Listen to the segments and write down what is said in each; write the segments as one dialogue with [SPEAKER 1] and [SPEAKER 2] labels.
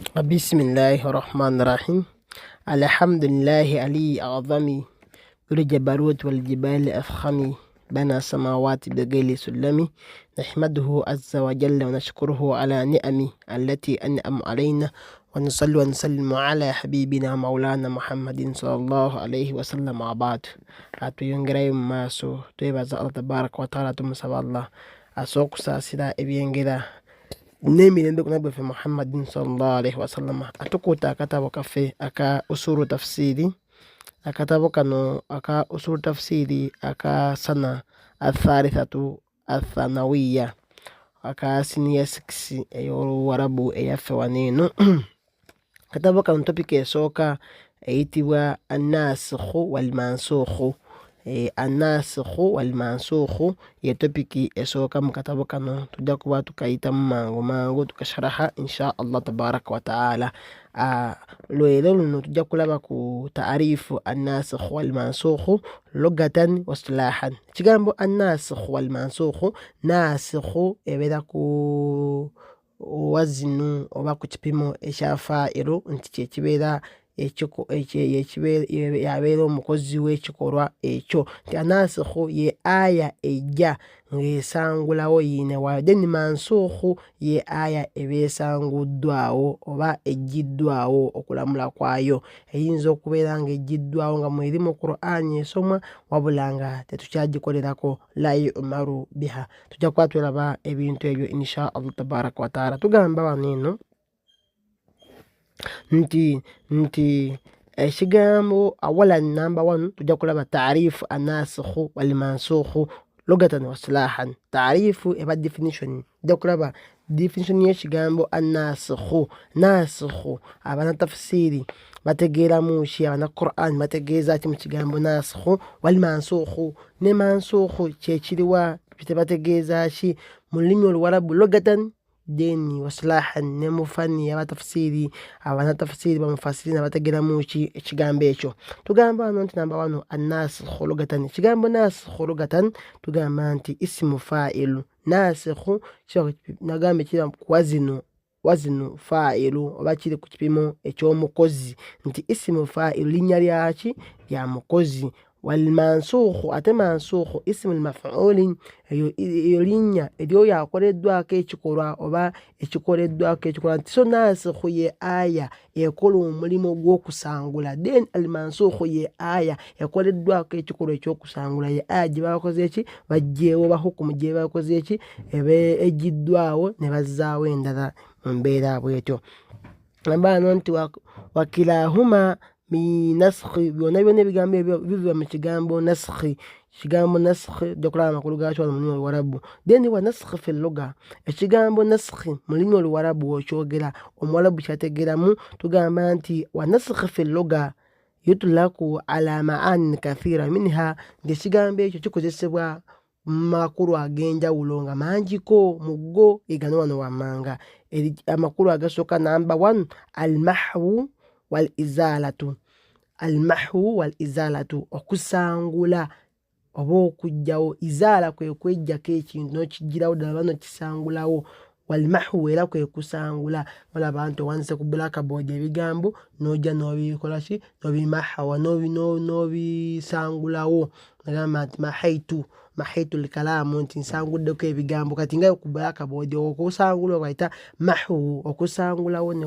[SPEAKER 1] بسم الله الرحمن الرحيم. الحمد لله علي أعظمي بالجبروت والجبال أفخمي بنى السماوات بغير سلمي نحمده عز وجل ونشكره على نعمه التي أنعم علينا ونصلي ونسلم على حبيبنا مولانا محمد صلى الله عليه وسلم وبعد. atuyongerayo mu maaso twebaza Allah tabaraka wataala tumusaba Allah asookusaasira ebyengera n'emirembe ku nabbi waffe Muhammadin sallallahu alaihi wasallam. Atukuuta akatabo kaffe aka usulu tafsiri. Akatabo kano aka usulu tafsiri aka sana athalithatu athanawiya aka senior 6 ey'Oluwarabu eyaffe waneeno. Akatabo kano topic esooka eyitibwa annasikhu walmansukhu. Annasikhu walmansukhu ye topiki esooka mu katabo kano, tujja kuba tukayitamu mangu tukasharaha insha Allah tabaraka wa taala. Lwero luno tujja kulaba ku taarifu annasikhu walmansukhu lugatan wa istilahan. Ekigambo annasikhu walmansukhu, nasikhu ebeera ku wazinu oba ku kipimo ekya faa'ilu nti kyekibeera yabeera omukozi w'ekikolwa ekyo. Nti anasikhu ye aya ejja ng'esangulawo yine waayo, then mansukhu ye aya eba esanguddwawo oba ejjiddwawo okulamula kwayo. Eyinza okubeera nga ejjiddwawo nga mweri mu Qur'an esomwa wabula nga tetukyagikolerako la yu'maru biha. Tujja kuba tulaba ebintu ebyo insha Allah tabaraka wa taala. Tugamba wano eno nti ekigambo awalan number 1 tujja kulaba taarifu annasikhu walmansukhu lugatan wa istilahan. Taarifu eba definition, tujja kulaba definition y'ekigambo annasikhu. Nasikhu abana tafsiri bategeeramu ki? Abana Qur'an bategeeza ki mu kigambo nasikhu? Walmansukhu ne mansukhu kyekiriwa tebategeeza ki mu lulimi Oluwarabu? Lugatan deni wasilahan ne mufani y'abatafsiri abana tafsiri bamufasirina bategeeramu ki ekigambo ekyo. Tugamba wano nti namba 1 annasikhu lugatan. Ekigambo nasikhu lugatan tugamba nti isimu fa'ilu. Nasikhu nagamba kiri ku wazinu fa'ilu oba kiri ku kipimo eky'omukozi, nti isimu fa'ilu linnya lyaki? Lya mukozi. Walmansukhu ate mansukhu isimu maf'ulin, eyo linnya eryoyo akoleddwako ekikolwa oba ekikoleddwako ekikolwa. So nasikhu ye aya ekola omulimu gw'okusangula, then almansukhu ye aya ekoleddwako ekikolwa ekyokusangula. Ye aya gye bakoze eki? Baggyeewo ba hukumu gye bakoze eki? Eba ejjiddwawo ne bazzaawo endala mu mbeera bwetyo. Nambano nti wakilahuma nasikhi, byonna ebigambo ebyo biva mu kigambo nasikhi. Ekigambo nasikhi ojja kulaba amakulu gaakyo mu lulimi Oluwarabu. Then wa nasikhi fi lugha, ekigambo nasikhi mu lulimi Oluwarabu okyogera Omuwarabu kyategeeramu. Tugamba nti wa nasikhi fi lugha yutlaku ala ma'anin kathira minha, ng'ekigambo ekyo kikozesebwa mu makulu ag'enjawulo nga mangiko muggo egano wano wammanga. Amakulu agasooka namba 1 almahwu wal izalatu. Almahwu wal izalatu, okusangula oba okugjawo. Izaala kwe kweggyako ekintu n'okigirawo ddala n'okisangulawo. Walmahwu era kwe kusangula. Olaba nti owandiise ku blackboard ebigambo n'ojja n'obikola ki? N'obimahawa n'obisangulawo. Nagamba nti mahaitu likalaamu, nti nsanguddeko ebigambo. Kati nga ku blackboard okusangula bayita mahwu, okusangulawo ne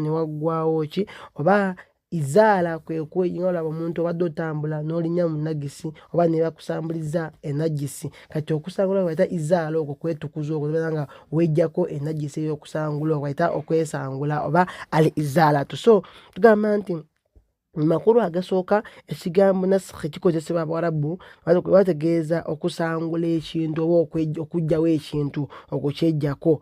[SPEAKER 1] waggwawo ki? Oba izaala kwe kweggyako. Olaba omuntu obadde otambula n'olinnya mu nagisi oba ne bakusambuliza enagisi, kati okusangula bayita izaala. Okwo kwetukuza, okwo obeera nga weggyako enagisi ey'okusangula, bayita okwesangula oba al izaalatu. So tugamba nti mu makulu agasooka ekigambo nasikhi kikozesebwa Abawarabu bategeeza okusangula ekintu oba okuggyawo ekintu, okukyeggyako.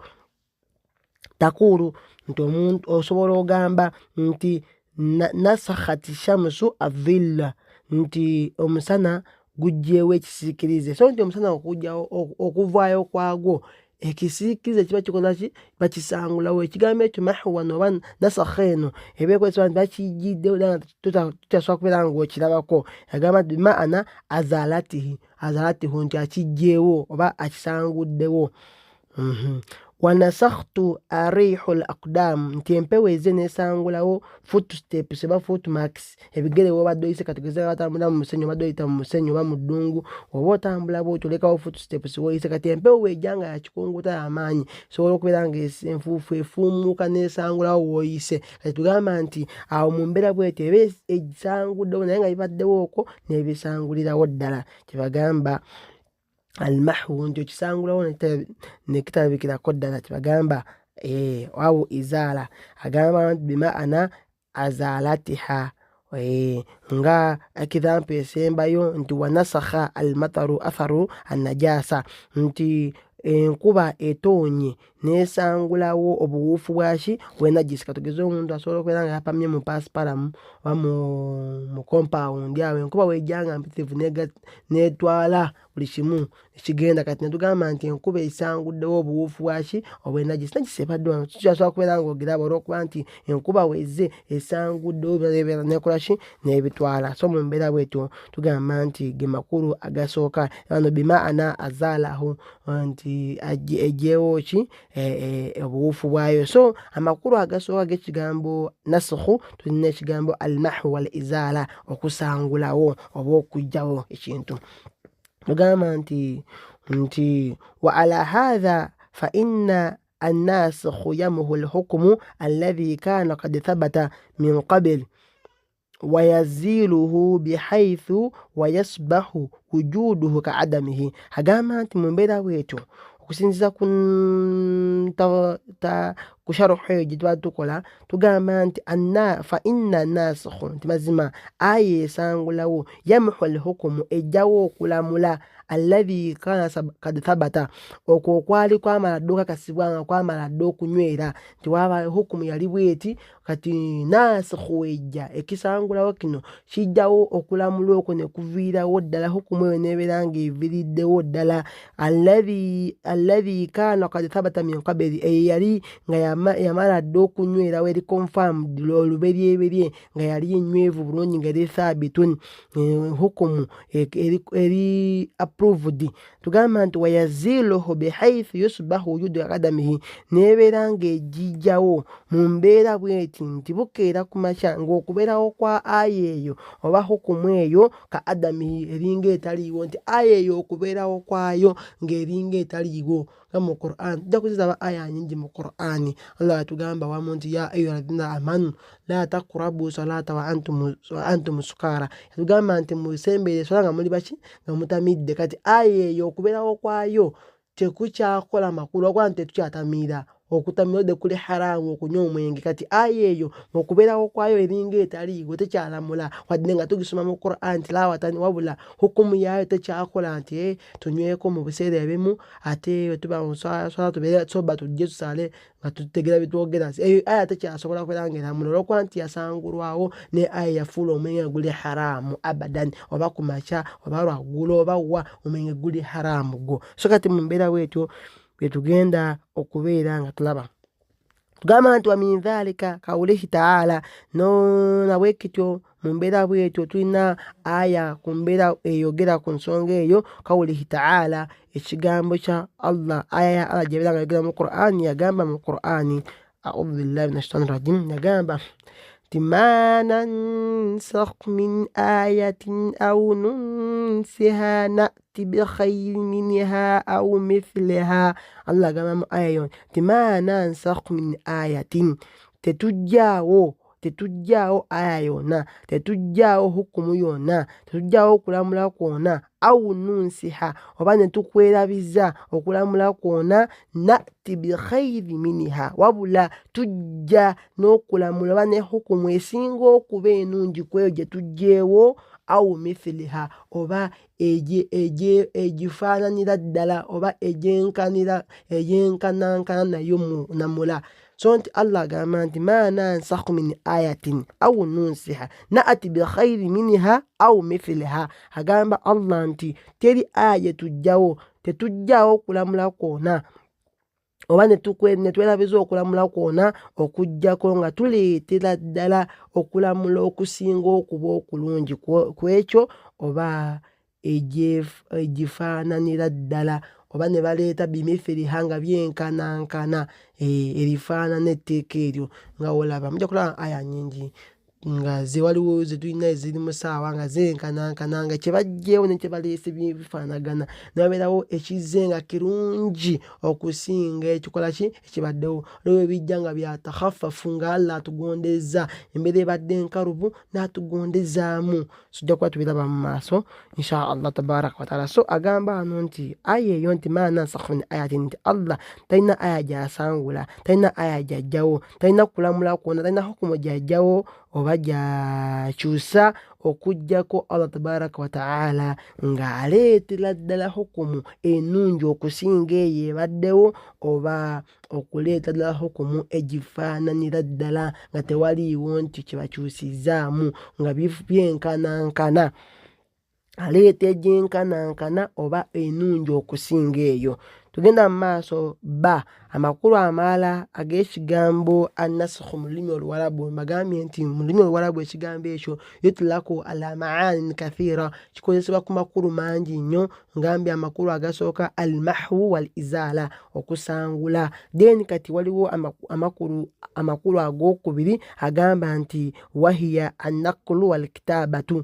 [SPEAKER 1] Takulu nti omuntu osobola ogamba nti nasakhati shamsu adhilla, nti omusana guggyeewo ekisiikirize. So nti omusana okuvaayo kwagwo ekisiikirize kiba kikola ki? Bakisangulawo. Ekigambo ekyo mahwa oba nasakha eno eba ekozesebwa nti bakijjiddewo era tutasobola kubeera ng'okirabako. Agamba nti bimaana azaalatihu, nti akiggyeewo oba akisanguddewo. wanasakhtu arihul aqdam nti empewo eze nesangulawo footsteps eba footmarks ebigere wobadde oyise kategeza batambula mu musenyu badde oyita mu musenyu oba mu ddungu oba otambula bwotyo olekawo footsteps woyise kati empewo bwejjanga yakikunguta y'amaanyi sobola okubeera nga enfuufu efuumuuka nesangulawo woyise kati tugamba nti awo mu mbeera bwetyo eba esanguddewo naye nga bibaddewo okwo nebisangulirawo ddala kyebagamba almahwu nti okisangulawo nekitalabikirako ddala kyebagamba au izaala agamba nti bimaana azalatiha nga ekizampu esembayo nti wanasakha almataru atharu annajasa nti enkuba etoonye nesangulawo obuwuufu bwaki bwenajisi katugeze omuntu asobola okubeera nga yapamye mu pasipalamu oba mu compound awo enkuba wejjanga mpitirivu netwala buli kimu ekigenda kati netugamba nti enkuba esanguddewo obuwuufu bwaki obwenajisi najisi ebadde wano kikyasobola kubeera nga ogiraba olwokuba nti enkuba wezze esanguddewo nekolaki nebitwala so mu mbeera bwetyo tugamba nti ge makulu agasooka ano bimaana azaalahu nti ejjeewo ki obuwuufu bwayo so amakulu agasooka g'ekigambo nasukhu tulina ekigambo almahwu wal izaala okusangulawo oba okugjawo ekintu tugamba nti wa ala hadha fa inna الناسخ يمه الحكم الذي كان قد ثبت من قبل ويزيله بحيث ويصبح وجوده كعدمه hagamba nti mu mbeera bwetyo okusinziza ku sharuhu eyo gye tuba tukola tugamba nti fa inna nasikhu nti mazima aya esangulawo yamuhu alhukumu ejjawo okulamula alladhi kana kad thabata okwo okwali kwamala dde okakasibwa nga kwamala dde okunywera nti waba hukumu yali bweti kati nasikhu wejja ekisangulawo kino kijjawo okulamula okwo ne kuviirawo ddala hukumu eyo nebeera nga eviriddewo ddala alladhi kana kad thabata min qabli yali nga yamala dde okunywerawo eri confirmed oluberyeberye nga yali enywevu bulungi nga eri thabitun hukumu eri approved tugamba nti wayaziluhu bihaithu yusbahu wujudu akadamihi nebeera nga ejijjawo mu mbeera bweti nti bukeera ku makya ng'okubeerawo kwa aya eyo oba hukumu eyo ka adamihi eringa etaliiwo nti aya eyo okubeerawo kwayo ng'eringa etaliiwo mu Qur'an tujja kuzisaba aya nyingi mu Qur'ani Allah atugamba wamu nti ya ayyuhalladhina amanu la taqrabu salata wa antum sukara tugamba nti musembere swala nga muli baki nga mutamidde kati aya eyo okubeerawo kwayo tekukyakola makulu okuba nti tetukyatamira okutamira de kuli haramu okunywa omwenge kati aya eyo okubeerawo kwayo eringa etaliiwo tekyalamula wadde nga tugisoma mu Qur'an tilawatan wabula hukumu yayo tekyakola nti tunyweko mu biseera ebimu ate tuba swala tubeera soba tujje tusale nga tutegera bitwogera eyo aya tekyasobola kubeera nga eramula olwokuba nti yasangulwawo ne aya yafuula omwenge guli haramu abadan oba ku makya oba lwaggulo oba wa omwenge guli haramu gwo so kati mu mbeera bwetyo betugenda okubeera nga tulaba tugamba nti wa min dhalika kaulihi taala nabwekityo mu mbeera bwetyo tulina aya ku mbeera eyogera ku nsonga eyo kaulihi taala ekigambo kya Allah aya ya Allah gyebeera nga yogera mu Qur'ani yagamba mu Qur'ani a'udhu billahi minash shaitani rajim yagamba ما ننسخ من آية أو ننسها نأتي بخير منها أو مثلها الله قال آية ما ننسخ من آية tetujjaawo aya yonna tetujjaawo hukumu yonna tetujjaawo okulamula kwonna au nunsiha oba ne tukwerabiza okulamula kwonna nati bikhairi miniha wabula tujja n'okulamula oba ne hukumu esinga okuba enungi kweyo gye tujjeewo au mithiliha oba egifaananira ddala oba eyenkanankana nayo namula so nti Allah agamba nti ma nansakhu min ayatin au nunsiha naati bikhairi miniha au mithiliha agamba Allah nti teri aya tetujjawo okulamula kwonna oba netwerabiza okulamula kwonna okujjako nga tuleetera ddala okulamula okusinga okuba okulungi kwekyo oba egifaananira ddala oba ne baleeta bimifiriha nga byenkanankana erifaanana etteeka eryo nga olaba mujja kulaba aya nyingi nga ze waliwo ze tulina eziri mu ssaawa nga zenkanankana nga kye baggyeewo ne kye baleese bifaanagana ne wabeerawo ekize nga kirungi okusinga ekikola ki ekibaddewo olwo bijja nga byatakhaffafu nga Allah atugondeza embeera ebadde enkalubu n'atugondezaamu tujja kuba tubiraba mu maaso insha Allah tabaraka wa taala. So agamba hano nti aya eyo nti ma nansakh min ayatin nti Allah talina aya gy'asangula, talina aya gy'aggyawo, talina kulamula kwonna, talina hukumu gy'aggyawo oba gy'akyusa okuggyako Allah tabaraka wa taala ng'aleetera ddala hukumu ennungi okusinga eyo ebaddewo oba okuleeta ddala hukumu egifaananira ddala nga tewaliiwo nti kye bakyusizaamu nga byenkanankana, aleeta egyenkanankana oba ennungi okusinga eyo. Tugenda mu maaso ba amakulu amalala ag'ekigambo annasakhu mu lulimi oluwarabu. Mbagambye nti mu lulimi oluwarabu ekigambo ekyo yutlaku ala maanin kathiira, kikozesebwa ku makulu mangi nnyo. Ngambye amakulu agasooka almahwu wal izaala, okusangula. Then kati waliwo amakulu ag'okubiri agamba nti wahiya annaqlu wal kitaabatu,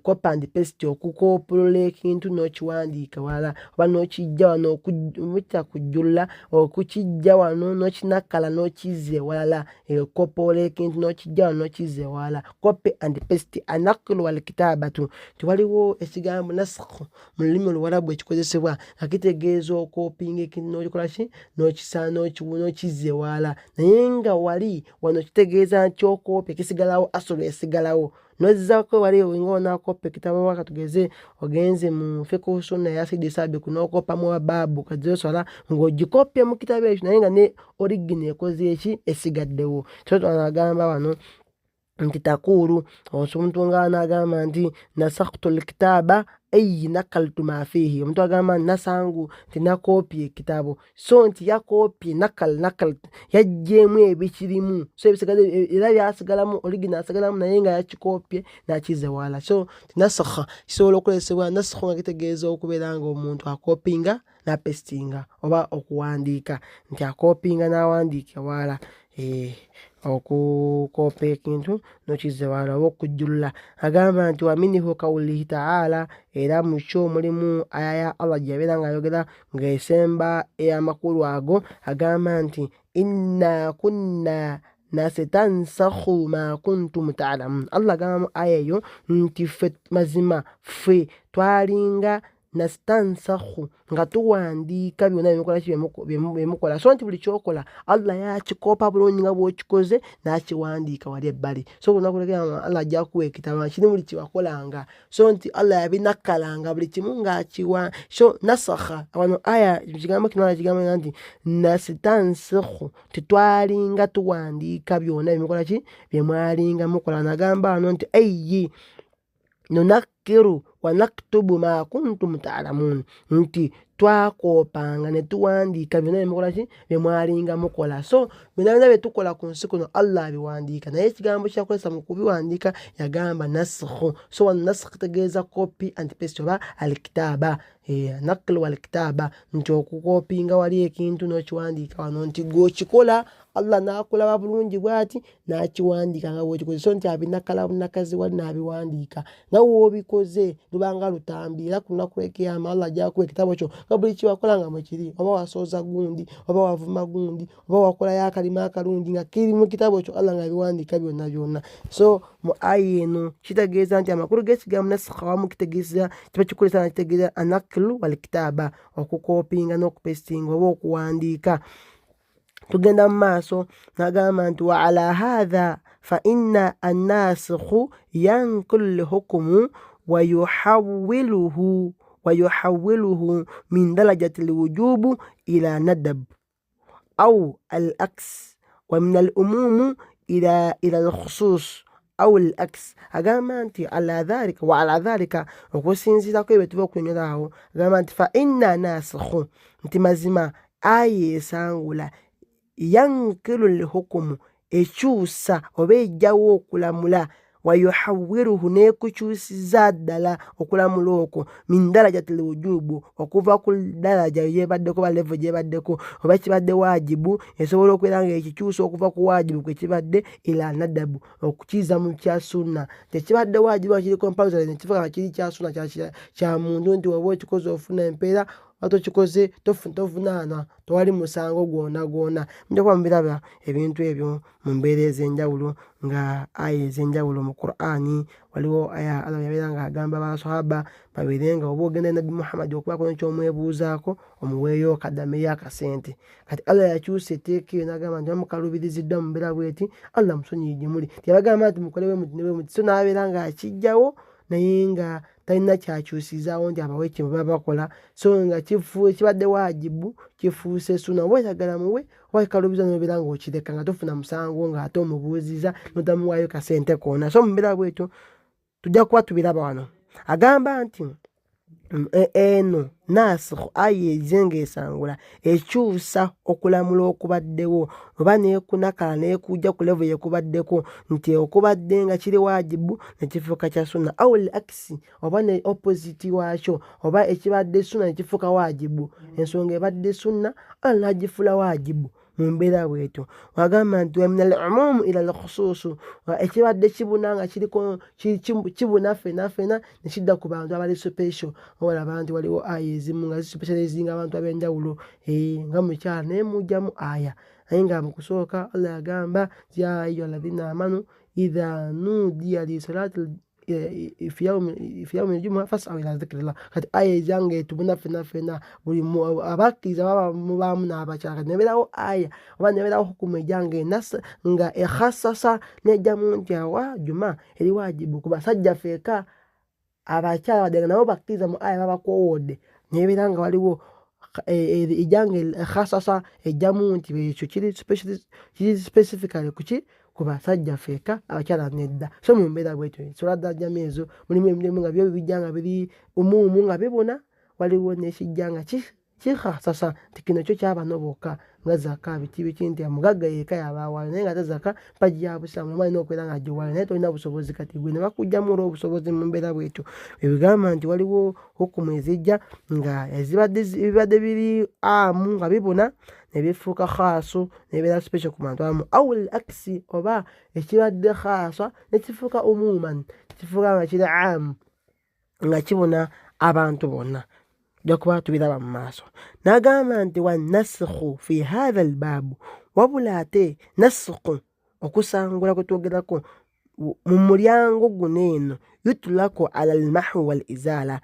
[SPEAKER 1] copy and paste, okukoopolola ekintu n'okiwandiika wala oba n'okijja wano kujjula okukijja wano n'okinakkala n'okizza ewalala, okukopoola ekintu n'okijja wano n'okizza ewalala, copy and paste, annaqlu wal kitaabatu. Tiwaliwo ekigambo nasakhu mu lulimi oluwarabu ekikozesebwa nga kitegeeza okoopinga ekintu n'okikola ki n'okizza ewalala, naye nga wali wano kitegeeza nti okoopye kisigalawo, asolo esigalawo nozzako wali ng'onaakopa ekitabo waka tugeze ogenze mu fiqhu sunna ya Sayyidi Sabiq n'okopamu babu kazosola ng'ogikopye mu kitabo ekyo naye nga ne origin ekoze eki esigaddewo. So twagamba wano nti takuulu omuntu ng'anaagamba nti nasakhtu alkitaaba ay nakaltu ma fihi, omuntu agamba nasangu nti nakopye ekitabo, so nti yakopye nakal yaggyemu ebikirimu, so ebisigadde era byasigalamu original asigalamu naye nga yakikopye nakizza wala. So nasakha kisobola okukozesebwa nasakhu nga kitegeeza okubeera nga omuntu akopinga napestinga oba okuwandiika, nti akopinga n'awandiika wala, okukopa ekintu n'okizza wala oba okujjulula. Agamba nti waminihu kawulihi ta'ala, era mu kyo mulimu aya ya Allah gyabeera ng'ayogera ng'esemba ey'amakulu ago. Agamba nti inna kunna nasitansakhu ma kuntum ta'lamun. Allah agamba mu aya eyo nti ffe mazima ffe twalinga nastansakhu nga tuwandiika byonna byemukola, so nti buli kyokola Allah yakikopa bulungi nga bw'okikoze n'akiwandiika wali ebbali. So olunaku lw'ekiyama Allah ajja kuwa ekitabo kiri buli kyewakolanga, so nti Allah yabinakkalanga buli kimu ng'akiwa. So nasakha wano aya ekigambo kino kigambo nti nastansakhu, titwalinga tuwandiika byonna byemukola ki byemwalinga mukola. Nagamba wano nti ayyi nunakiru wa naktubu ma kuntum ta'lamun, nti twakopanga ne tuwandiika byonna byemukola ki byemwalinga mukola. So byonna bye tukola ku nsi kuno Allah abiwandiika, naye ekigambo kyakozesa mu kubiwandiika yagamba nasakhu. So wano nasakhu kitegeeza copy and paste oba alkitaaba, naklu wal kitaaba, nti okukopinga wali ekintu n'okiwandiika wano nti gw'okikola Allah n'akulaba bulungi bw'ati n'akiwandiika nga bw'okikoze, so nti abinakkala bunakazi wali n'abiwandiika nga w'obikoze lubanga lutambi. Era ku lunaku lw'ekiyama Allah ajja kuwa ekitabo kyo nga buli kyewakola nga mwekiri, oba wasooza gundi oba wavuma gundi oba wakolayo akalima akalungi nga kiri mu kitabo kyo Allah ng'abiwandiika byonna byonna. So mu aya eno kitegeeza nti amakulu g'ekigambo nasakha wamu kitegeeza kiba kikozesa nga kitegeeza anaklu wal kitaaba, okukopinga n'okupestinga oba okuwandiika. Tugenda mu maaso nagamba nti wa ala hadha fa inna annasikhu yankulu hukumu wa yuhawwiluhu min darajati alwujubu ila nadab au al-aks wa min al-umum ila al-khusus au al-aks. Agamba nti ala dhalika wa ala dhalika, okusinziirako ebyo tuba okunyonyola awo, agamba nti fa inna nasikhu, nti mazima aya esangula, yankilu lhukumu, ekyusa oba ejjawo okulamula, wayuhawwiruhu n'ekukyusiza ddala okulamula okwo min darajatil wujubu okuva ku daraja yebaddeko ba level gyebaddeko oba kibadde wajibu esobola okubeera nga ekikyusa okuva ku wajibu kwe kibadde ila nadabu okukiza mu kya sunna tekibadde wajibu kiri compulsory nekifuka nga kiri kya sunna kya muntu nti oba ekikoze ofuna empeera atokikoze tovunaana tewali musango gwona njakuba mubiraba ebintu ebyo mu mbeera ez'enjawulo nga aya ez'enjawulo mu Qur'ani waliwo aya Allah yabeera nga agamba abasahaba babeerenga oba ogenda Nabi Muhammad okubaako nekyomwebuuzaako omuweeyo kaddameyo akasente kati Allah yakyusa etteeka eyo n'agamba nti bamukalubiriziddwa mu mbeera bweti Allah musonyiyi gye muli teyabagamba nti mukole bwe muti so n'abeera nga akijjawo naye nga talina kyakyusizaawo nti abawe kye baba bakola so nga kibadde wajibu kifuuse sunna oba oyagala muwe oba kikalubiriza n'obeera nga okireka nga tofuna musango nga ate omubuuziza n'otamuwaayo kasente koona so mu mbeera bwetyo tujja kuba tubiraba wano agamba nti eno nasikhu aya ezenga esangula ekyusa okulamula okubaddewo oba nekunakala nekujja ku level yekubaddeko nti okubadde nga kiri wajibu nekifuuka kya sunna awul aksi oba ne opposite wakyo oba ekibadde sunna nekifuuka wajibu ensonga ebadde sunna Allah agifula wajibu mu mbeera bwetyo wagamba nti min al-umum ila al-khusus ekibadde kibuna nga kiriko kibuna fena nekidda ku bantu abali special olaba nti waliwo aya ezimu nga zispecializinga abantu ab'enjawulo nga mukyala naye mujjamu aya naye nga mu kusooka Allah yagamba ya ayyuhalladhina amanu idha nudiya li salati fi yawmi al-jumu'a fas'aw ila dhikrillah kati aya ezange tubuna fena buli abakkiriza baba mubamu n'abakyala nebeerawo aya oba nebeerawo hukumu ejange nga ekhasasa nejjamu nti awa juma eri wajibu ku basajja feeka abakyala wadde nabo bakkiriza mu aya babakoowodde nebeera nga waliwo ejange ekhasasa ejjamu nti ekyo kiri specifically kuki ku basajja feeka abakyala nedda so mu mbeera bwetyo soladajjamu ezo mulimu emirimu nga byo bijja nga biri umuumu nga bibuna waliwo nekijja nga kikhasasa nti kino kyo kyabano bokka nga zaka biti nti amugagga yeka yabawaayo naye nga ate zaka pajja busaamu nomwe alina okubeera nga agiwaayo naye tolina busobozi kati gwe ne bakugjamu olw'obusobozi mu mbeera bwetyo ebigamba nti waliwo hukumu ezijja nga ebibadde biri amu nga bibuna nebifuuka khaasu nebeera special ku bantu abamu awul aksi oba ekibadde khaasa nekifuuka umuman kifuuka nga kiri amu nga kibuna abantu bonna jakuba tubiraba mu maaso n'agamba nti wanasikhu fi hatha albaabu wabula ate nasikhu okusangula kwe twogerako mu mulyango guno eno yutulaku ala almahu wal izaala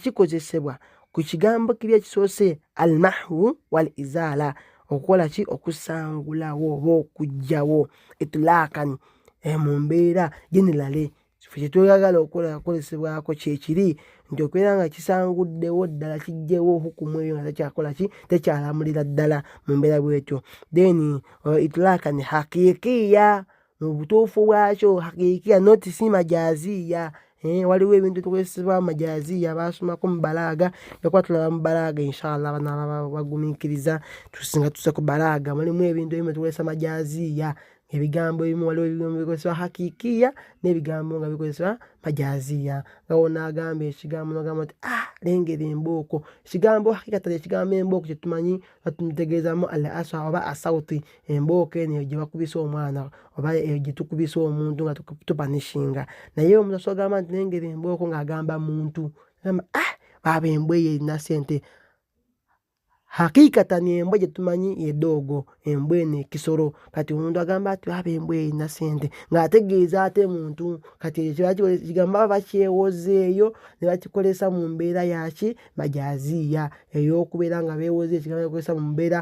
[SPEAKER 1] kikozesebwa ku kigambo kiri ekisoose almahu wal izaala okukola ki okusangulawo oba okugjawo itulakan mu mbeera generally kyetwagala okukolesebwako kyekiri nti okubeera nga kisanguddewo ddala kijjewo hukumu eyo nga tekyakola ki tekyalamulira ddala mu mbeera bwetyo then itulakan hakikiya mu butuufu bwakyo hakikiya not si majaziya waliwo ebintu tukozesebwa majaziya basomako mu balaaga jakuba tulaba mu balaaga inshallah bana bagumiikiriza tusinga tuse ku balaaga mulimu ebintu ebimu tukozesa majaziya ebigambo ebimu waliwo ebigambo bikozesebwa hakikiya n'ebigambo nga bikozesebwa majaziya nga wona agamba ekigambo nagamba nti lengera embooko ekigambo hakikatali ekigambo embooko kyetumanyi batumutegeezamu al asa oba asauti embooko eno gye bakubisa omwana oba gye tukubisa omuntu nga tupanishinga naye omuntu asobola agamba nti lengera embooko ng'agamba muntu agamba baba embwa eyo erina sente hakikatan embwa gye tumanyi edoogo embwa eno ekisoro kati omuntu agamba ati baba embwa erina sente ng'ategeeza ate muntu kati ekigambo baba bakyewozeeyo ne bakikolesa mu mbeera yaki majaziya ey'okubeera nga beewoze ekigambo bakikozesa mu mbeera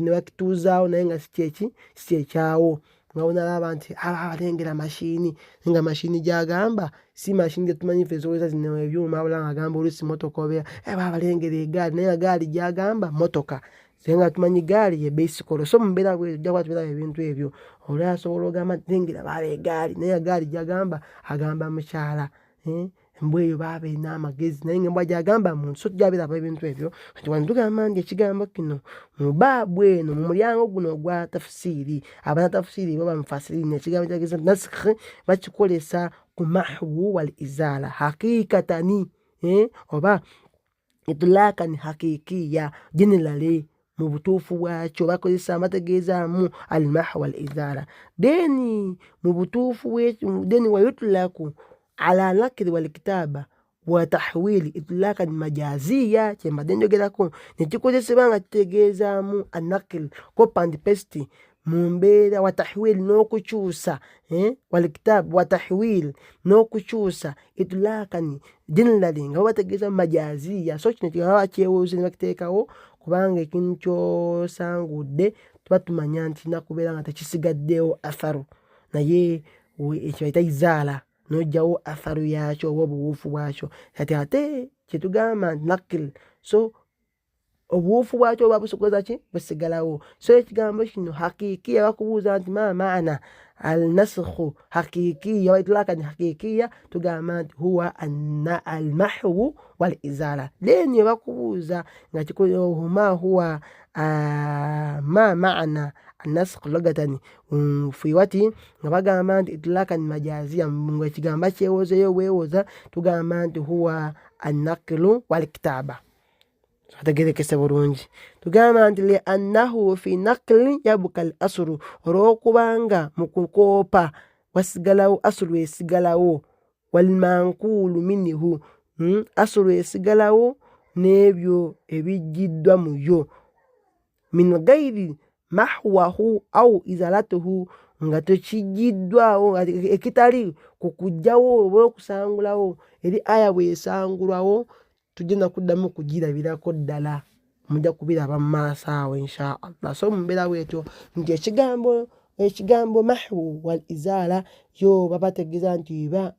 [SPEAKER 1] ne bakituuzaawo naye nga si kyekyawo nga bonalaba nti balengera mashini nga mashini gyagamba si mashini gyetumanyi ffe ezikozesa zino ebyuma wabula nga agamba oluusi motoka obeera balengera egaali naye nga gaali gyagamba motoka nga tumanyi gaali ye bicycle so mu mbeera bwetyo tujja kuba tubiraba ebintu ebyo olwasobola ogamba nti lengera baba egaali naye gaali gyagamba agamba mukyala embwa eyo babeerina amagezi naye ng'embwa gyagamba muntu so tujja biraba ebintu ebyo kati wano tugamba nti ekigambo kino mu baabu eno mu mulyango guno ogwa tafusiiri abannatafusiiri bo bamufasiriine ekigambo kyageza nasikh bakikolesa ku mahwu wal izaala haqiqatani oba itlakan hakikiya generally mu butuufu bwakyo bakozesa bategeezaamu al mahwu wal izaala deni mu butuufu deni wayutlaku ala nakiri wal kitaaba wa tahwili itlakan majaziya kyembadde njogerako nekikozesebwa nga kitegeezaamu anakil copy and paste mu mbeera wa tahwili n'okukyusa wal kitaaba wa tahwili n'okukyusa itlakan generally nga bategeeza majaziya so kino kigaba bakyewuuza ne bakiteekawo kubanga ekintu kyosangudde tuba tumanya nti nakubeera nga tekisigaddewo atharu naye ekyo bayita izaala n'ojjawo atharu yaakyo oba obuwuufu bwakyo kati ate kyetugamba nti nakil so obuwuufu bwakyo oba busokoza ki busigalawo so ekigambo kino hakikiya bakubuuza nti maana al nasikhu hakikiya wa itlaqan hakikiya tugamba nti huwa al mahwu wal izala leni bakubuuza nga kikoyo huma huwa ma maana النسخ لغة في واتي نبغى إطلاقا مجازيا مجمع شيء وزا تجمع هو النقل والكتابة هذا كده كسبورونج تجمع لأنه في نقل يبقى الأصل روكوانغا مكوكوبا وسجلاو أصل وسجلاو والمنقول منه أصل وسجلاو نبيو إبيجيدوا ميو من غير mahwahu au izalatuhu nga tekijiddwawo ekitali kukujjawo oba okusangulawo eri aya bwesangulwawo tugenda kuddamu kugirabirako ddala mujja kubiraba mu maaso awo inshaallah so mumbeera bwetyo nti ekigambo mahwu wal izaala yo babategeeza nti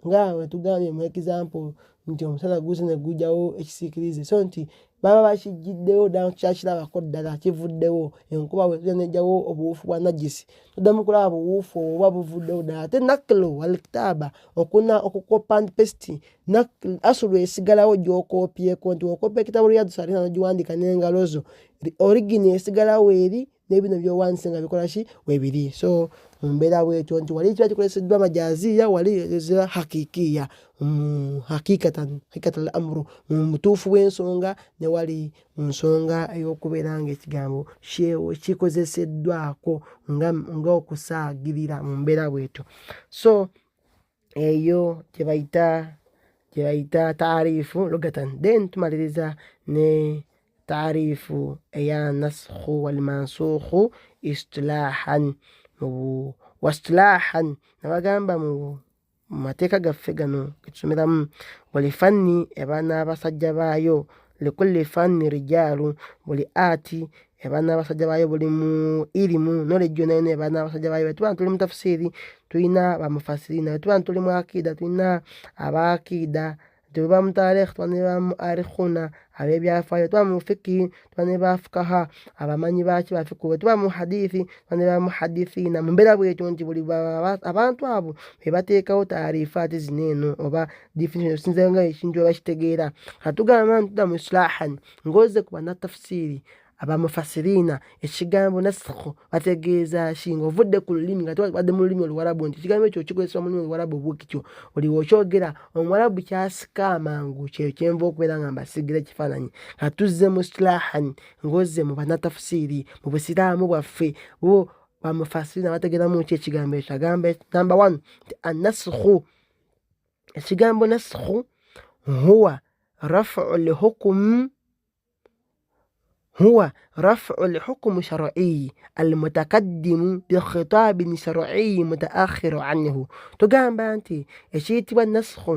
[SPEAKER 1] nga wetugambye mu example nti omusana guze ne gujjawo ekisiikirize so nti baba bakijjiddewo ddala kyakirabako ddala kivuddewo enkuba bwe nejjawo obuwuufu bwa najisi tuddamu kulaba buwuufu oba buvuddewo ddala ate nakilo wal kitaaba okukopa and paste asulu esigalawo gy'okoopyeko nti okopya ekitabo Riyadu Salihin nogiwandiika n'engalo zo origini esigalawo eri n'ebino by'owandiise nga bikola ki weebiri so mumbeera bwetyo nti wali kiba kikoleseddwa majaziya wali hakikiya hakikatan al-amru mu butuufu bw'ensonga ne wali mu nsonga ey'okubeera ng'ekigambo kikozeseddwako nga okusaagirira mu mbeera bwetyo so eyo gyebayita taarifu lugatan then tumaliriza ne taarifu eya naskhu wal mansukhu istilahan واصطلاحا nabagamba mu mateeka gaffe gano getusomeramu buli fanni ebaana abasajja baayo likulli fanni rijaalu buli aati ebaana abasajja baayo buli mu ilimu knowledge nayo ebaana abasajja baayo tuba tuli mu tafsiri tulina bamufasirina tuba tuli mu akida tulina abaakida tuba mu taarikh tuba ne bamuarikhuna abebyafaayo tuba mu fiki tuba ne bafukaha abamanyi baaki bafiku tuba mu hadithi tuba ne bamuhadithina mu mbeera bwetyo nti buli abantu abo bebateekawo taarifaati zineeno oba definition sinze nga ekintu bakitegeera katugamba nti tudda mu islahan ngoze ku bannatafsiri abamufasirina ekigambo nasikhu bategeeza kinga ovudde ku lulimi nga twadde mu lulimi oluwarabu nti ekigambo ekyo kikozesebwa mu lulimi oluwarabu bwekityo buli wokyogera omuwarabu kyasika amangu kyeyo kyenva okubeera nga mbasigira ekifaananyi nga tuzze mu islahan ngoze mu bannatafsiri mu busiraamu bwaffe bo bamufasirina bategeeramu ki ekigambo ekyo agamba number 1 nti annasikhu ekigambo nasikhu huwa rafu lhukumu هو رفع الحكم شرعي المتقدم بخطاب شرعي متأخر عنه تقام أنت اشيتي والنسخ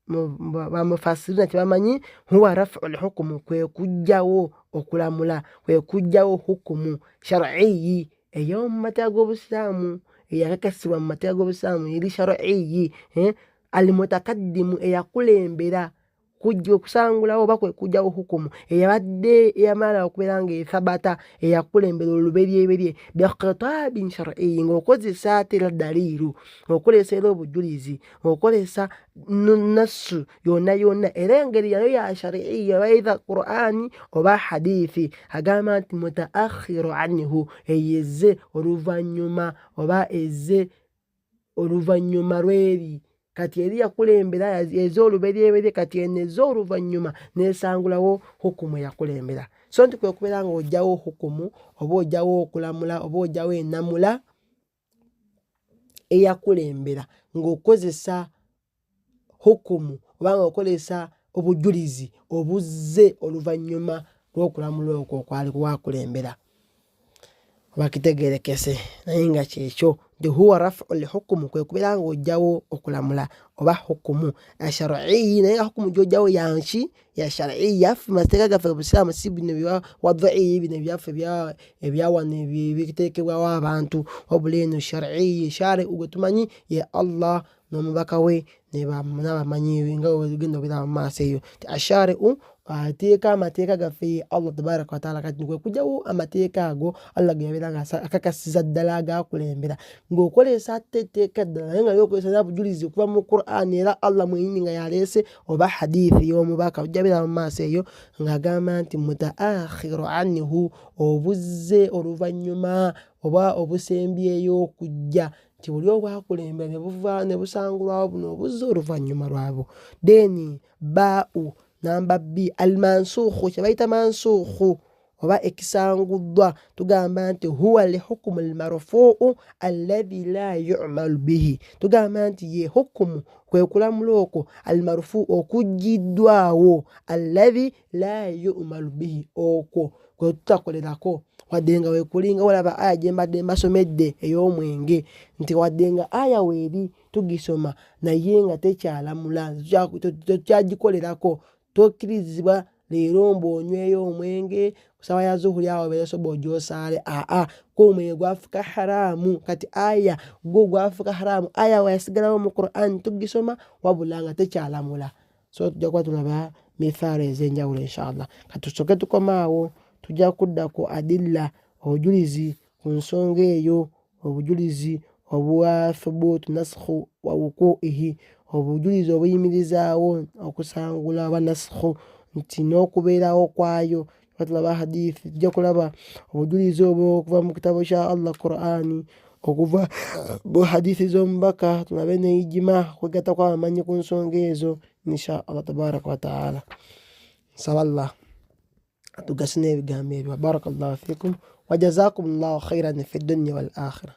[SPEAKER 1] بمفسرين تبامني هو رفع الحكم كويكوجاو okulamula kwekujjawo hukumu shar'iyyi eyomu mateeka g'obusiraamu eyakakasibwa mu mateeka g'obusiraamu eri shar'iyyi almutakaddimu eyakulembera kusangulawo oba kwe kuggyawo hukumu eyabadde eyamala okubeera ng'ethabata eyakulembera oluberyeberye bikhitaabin shar'iyyi ng'okozesa ate era daliiru ng'okozesa era obujulizi ng'okozesa nassu yonna era engeri yayo ya shar'iyya baitha Qur'ani oba hadithi agamba nti mutaakhiru anhu eyeze oluvannyuma oba ezze oluvannyuma lw'eri kati eri yakulembera eze oluberyeberye kati eneze oluvannyuma nesangulawo hukumu yakulembera so nti kwe kubeera ng'ojjawo hukumu oba ojjawo okulamula oba ojjawo enamula eyakulembera ng'okozesa hukumu oba ng'okozesa obujulizi obuzze oluvannyuma lw'okulamula okwo kwali kuwakulembera bakitegerekese naye nga kyekyo nti huwa rafu lhukumu kwe kubeera ng'ojjawo okulamula oba hukumu ashar'iyyi naye nga hukumu gy'ojjawo yanki ya shar'iyyi yaffe mateeka gaffe busiraamu si bino wadha'i bino byaffe ebyawano ebiteekebwawo abantu wabula eno shar'iyyi shari'u gwe tumanyi ye Allah n'omubaka we n'abamanyi nga wegenda obiraba mu maaso eyo ashari'u ateeka amateeka gaffe ye Allah tabaraka wa taala kati kwe kujjawo amateeka ago Allah ge yabeera nga akakasiza ddala agakulembera ng'okolesa ate etteeka ddala naye nga lyokozesa nabujulizi okuva mu Qur'an era Allah mwenyini nga yaleese oba hadithi y'omubaka ojja biraba mu maaso eyo ng'agamba nti mutaakhiru anhu obuzze oluvannyuma oba obusembyeyo okujja nti buli obwakulembera ne buva ne busangulwawo buno obuzze oluvannyuma lwabo deni ba'u namba B almansukhu kyebayita mansukhu oba ekisanguddwa tugamba nti huwa lihukumu almarfuu alladhi la yu'malu bihi tugamba nti ye hukumu kwe kulamula okwo almarfuu okuggiddwawo alladhi la yu'malu bihi okwo kwe tutakolerako wadde nga wekulinga walaba aya gye mbadde mbasomedde ey'omwenge nti wadde nga aya weeri tugisoma naye nga tekyalamula tokyagikolerako tokkirizibwa leero mb'onyweyo omwenge kusawa ya zuhuri awo beesoba ogyosaale ko omwenge gwafuka haramu kati aya gwo gwafuka haramu aya wayasigalawo mu Qur'an tugisoma wabula nga tekyalamula so tujja kuba tulaba mithaalo ez'enjawulo inshallah kati tusooke tukomaawo tujja kudda ku adilla obujulizi ku nsonga eyo obujulizi obwa thubuutu naskhu wa wuqu'ihi obujulizi obuyimirizaawo okusangula oba naskhu nti n'okubeerawo kwayo batulaba hadithi tujja kulaba obujulizi obwo okuva mu kitabo kya Allah Qur'ani okuva mu hadithi z'omubaka tulabe ne ijima kwegatta kw'abamanyi ku nsonga ezo insha Allah tabaraka wa taala nsaba Allah atugase n'ebigambo ebyo barakallahu fikum wa jazakumullahu khairan fi dunya wal akhirah.